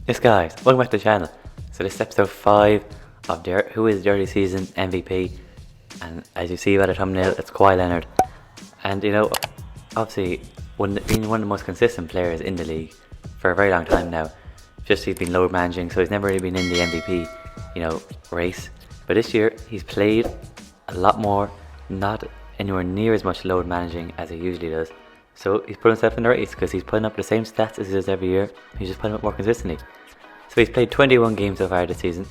Yes guys, welcome back to the channel. So this is episode 5 of Who is the Early Season MVP, and as you see by the thumbnail, it's Kawhi Leonard. And obviously being one of the most consistent players in the league for a very long time now. Just he's been load managing, so he's never really been in the MVP, race. But this year he's played a lot more, not anywhere near as much load managing as he usually does. So he's put himself in the race because he's putting up the same stats as he does every year. He's just putting up more consistently. So he's played 21 games so far this season.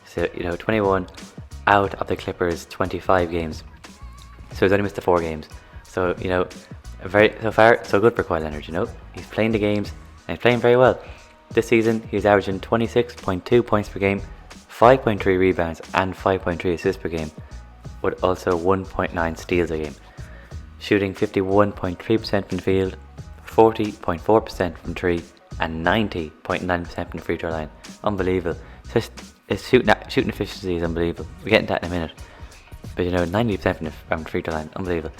So 21 out of the Clippers' 25 games. So he's only missed the 4 games. So so far so good for Kawhi Leonard. He's playing the games and he's playing very well. This season he's averaging 26.2 points per game, 5.3 rebounds and 5.3 assists per game, with also 1.9 steals a game. Shooting 51.3% from the field, 40.4% from 3, and 90.9% from the free throw line. Unbelievable. His shooting efficiency is unbelievable. We'll get into that in a minute. But 90% from the free throw line. Unbelievable.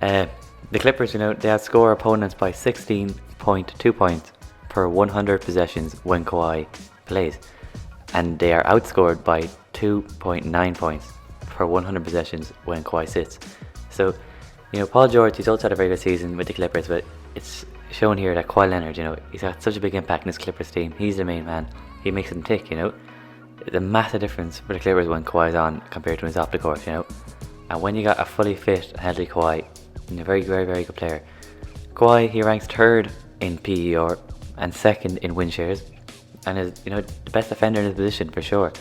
The Clippers, they outscore opponents by 16.2 points per 100 possessions when Kawhi plays. And they are outscored by 2.9 points per 100 possessions when Kawhi sits. So, Paul George, he's also had a very good season with the Clippers, but it's shown here that Kawhi Leonard, he's had such a big impact in this Clippers team. He's the main man. He makes them tick, It's a massive difference for the Clippers when Kawhi's on compared to when he's off the court, And when you got a fully fit and healthy Kawhi, a very, very, very good player. Kawhi, he ranks 3rd in PER and 2nd in win shares, and is, the best defender in his position for sure.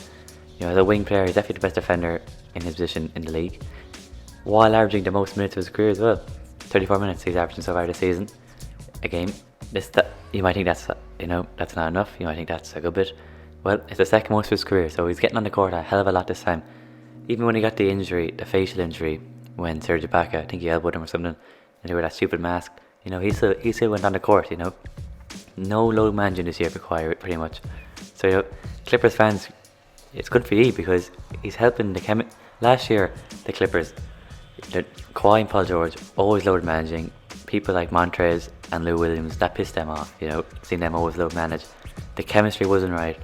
As a wing player, he's definitely the best defender in his position in the league, while averaging the most minutes of his career as well. 34 minutes he's averaging so far this season a game. You might think that's that's not enough. You might think that's a good bit. Well, it's the second most of his career, so he's getting on the court a hell of a lot this time. Even when he got the injury, the facial injury, when Serge Ibaka, I think he elbowed him or something, and he wore that stupid mask, he still went on the court, No low managing this year for Kawhi, pretty much. So, Clippers fans, it's good for you because he's helping the last year, the Clippers, Kawhi and Paul George always load managing. People like Montrez and Lou Williams, that pissed them off, seeing them always load manage. The chemistry wasn't right.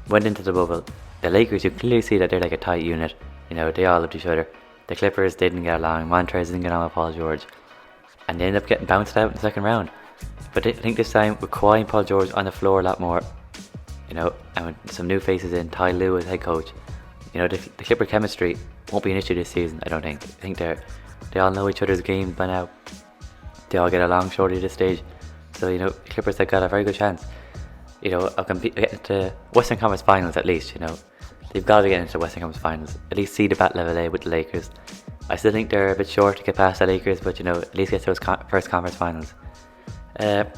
Went into the bubble. The Lakers, you clearly see that they're like a tight unit. They all loved each other. The Clippers didn't get along. Montrez didn't get on with Paul George, and they ended up getting bounced out in the second round. But I think this time with Kawhi and Paul George on the floor a lot more, and with some new faces in, Ty Lue as head coach, the Clipper chemistry won't be an issue this season. I don't think. I think they all know each other's game by now. They all get along shortly at this stage. So the Clippers have got a very good chance. Of getting into Western Conference Finals at least. They've got to get into the Western Conference Finals. At least see the battle level A with the Lakers. I still think they're a bit short to get past the Lakers, but at least get to those first conference finals. As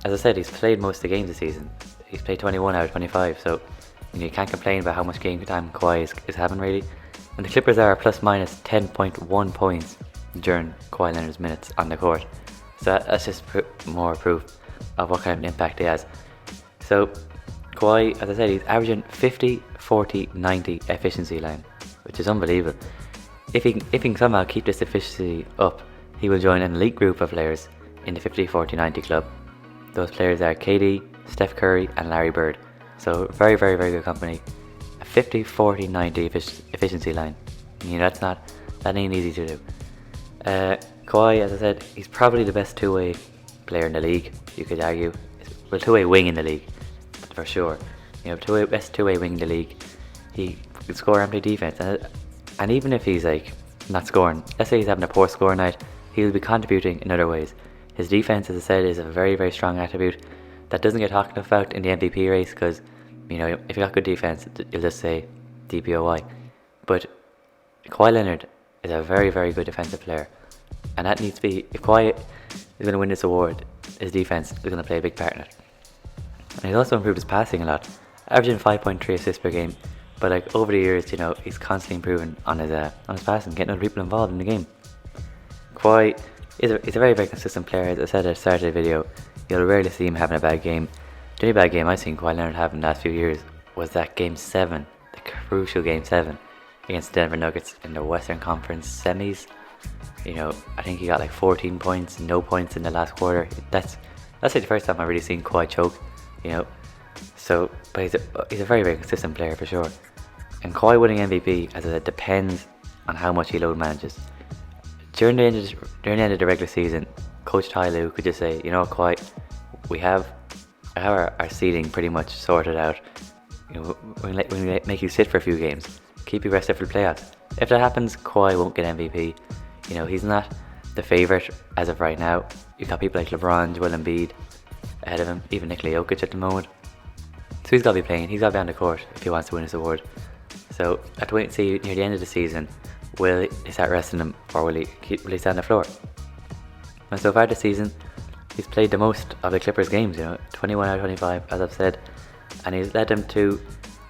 I said, he's played most of the games this season. He's played 21 out of 25, so you can't complain about how much game time Kawhi is having really. And the Clippers are plus minus 10.1 points during Kawhi Leonard's minutes on the court. So that's just more proof of what kind of an impact he has. So Kawhi, as I said, he's averaging 50, 40, 90 efficiency line, which is unbelievable. If he can somehow keep this efficiency up, he will join an elite group of players in the 50, 40, 90 club. Those players are KD, Steph Curry and Larry Bird. So very, very, very good company. A 50, 40, 90 efficiency line. That ain't easy to do. Kawhi, as I said, he's probably the best two-way player in the league, you could argue. Well, two-way wing in the league, for sure. Best two-way wing in the league. He can score and play defense. And even if he's not scoring, let's say he's having a poor score night, he'll be contributing in other ways. His defense, as I said, is a very, very strong attribute that doesn't get talked about in the MVP race because, if you got good defense, you'll just say DPOY. But Kawhi Leonard is a very, very good defensive player. And that needs to be, if Kawhi is going to win this award, his defense is going to play a big part in it. And he's also improved his passing a lot, averaging 5.3 assists per game. But over the years, he's constantly improving on his passing, getting other people involved in the game. Kawhi is a very, very consistent player. As I said at the start of the video, you'll rarely see him having a bad game. The only bad game I've seen Kawhi Leonard have in the last few years was that Game 7, the crucial Game 7 against the Denver Nuggets in the Western Conference semis. I think he got 14 points, no points in the last quarter. That's the first time I've really seen Kawhi choke. So but he's a very, very consistent player for sure. And Kawhi winning MVP, as I said, depends on how much he load manages. During the end of the regular season, Coach Ty Lue could just say, you know, Kawhi, we have our seeding pretty much sorted out. You know, we're gonna make you sit for a few games, keep you rested for the playoffs. If that happens, Kawhi won't get MVP. You know, he's not the favourite as of right now. You've got people like LeBron, Joel Embiid ahead of him, even Nikola Jokic at the moment. So he's got to be playing, he's got to be on the court if he wants to win this award. So I have to wait and see near the end of the season, will he start resting him or will he stay on the floor? And so far this season, he's played the most of the Clippers games, you know, 21 out of 25 as I've said, and he's led them to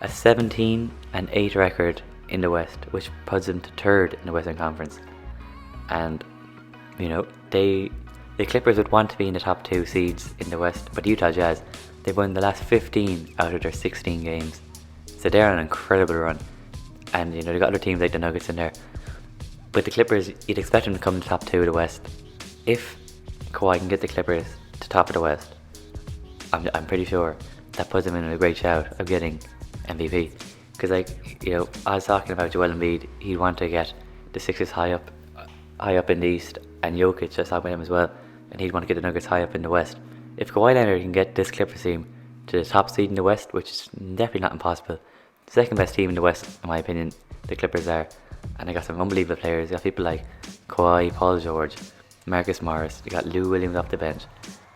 a 17-8 record in the West, which puts him to third in the Western Conference. And you know, the Clippers would want to be in the top 2 seeds in the West, but Utah Jazz, they've won the last 15 out of their 16 games, so they're on an incredible run. And you know, they've got other teams like the Nuggets in there, but the Clippers, you'd expect them to come to the top 2 of the West. If Kawhi can get the Clippers to top of the West, I'm pretty sure that puts him in a great shout of getting MVP. Because, like, you know, I was talking about Joel Embiid, he'd want to get the Sixers high up in the East, and Jokic, I was talking about him as well, and he'd want to get the Nuggets high up in the West. If Kawhi Leonard can get this Clippers team to the top seed in the West, which is definitely not impossible, the second best team in the West, in my opinion, the Clippers are, and they got some unbelievable players. You got people like Kawhi, Paul George, Marcus Morris, you got Lou Williams off the bench,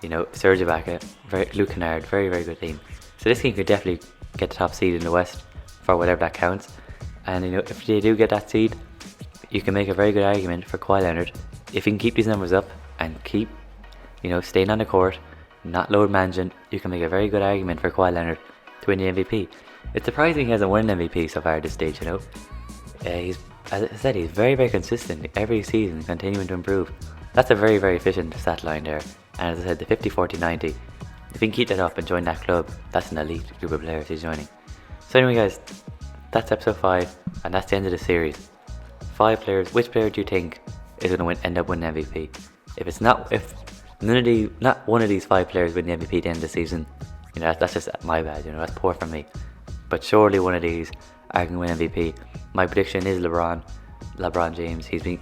you know, Serge Ibaka, Luke Kennard, very, very good team. So this team could definitely get the top seed in the West for whatever that counts. And you know, if they do get that seed, you can make a very good argument for Kawhi Leonard. If he can keep these numbers up and keep, you know, staying on the court, not load managing, you can make a very good argument for Kawhi Leonard to win the MVP. It's surprising he hasn't won an MVP so far at this stage, you know. He's, as I said, he's very, very consistent every season, continuing to improve. That's a very, very efficient stat line there. And as I said, the 50-40-90, if he can keep that up and join that club, that's an elite group of players he's joining. So anyway guys, that's episode 5, and that's the end of the series. 5 players, which player do you think is going to end up winning MVP? If not one of these 5 players win the MVP at the end of the season, you know, that's just my bad, you know, that's poor from me. But surely one of these are going to win MVP. My prediction is LeBron James. He's been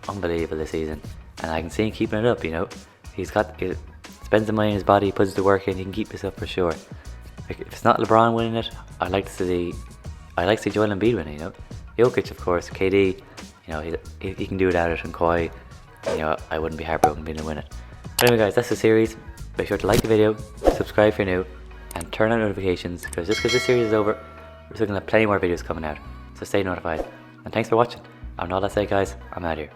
unbelievable this season, and I can see him keeping it up, you know. He spends the money in his body, puts the work in, he can keep this up for sure. If it's not LeBron winning it, I'd like to see Joel Embiid winning, you know. Jokic, of course, KD, you know, he can do without it, and Kawhi, you know, I wouldn't be heartbroken being to win it. But anyway guys, that's the series. Make sure to like the video, subscribe if you're new, and turn on notifications, because just because this series is over, we're still going to have plenty more videos coming out, so stay notified. And thanks for watching. And all I say guys, I'm out of here.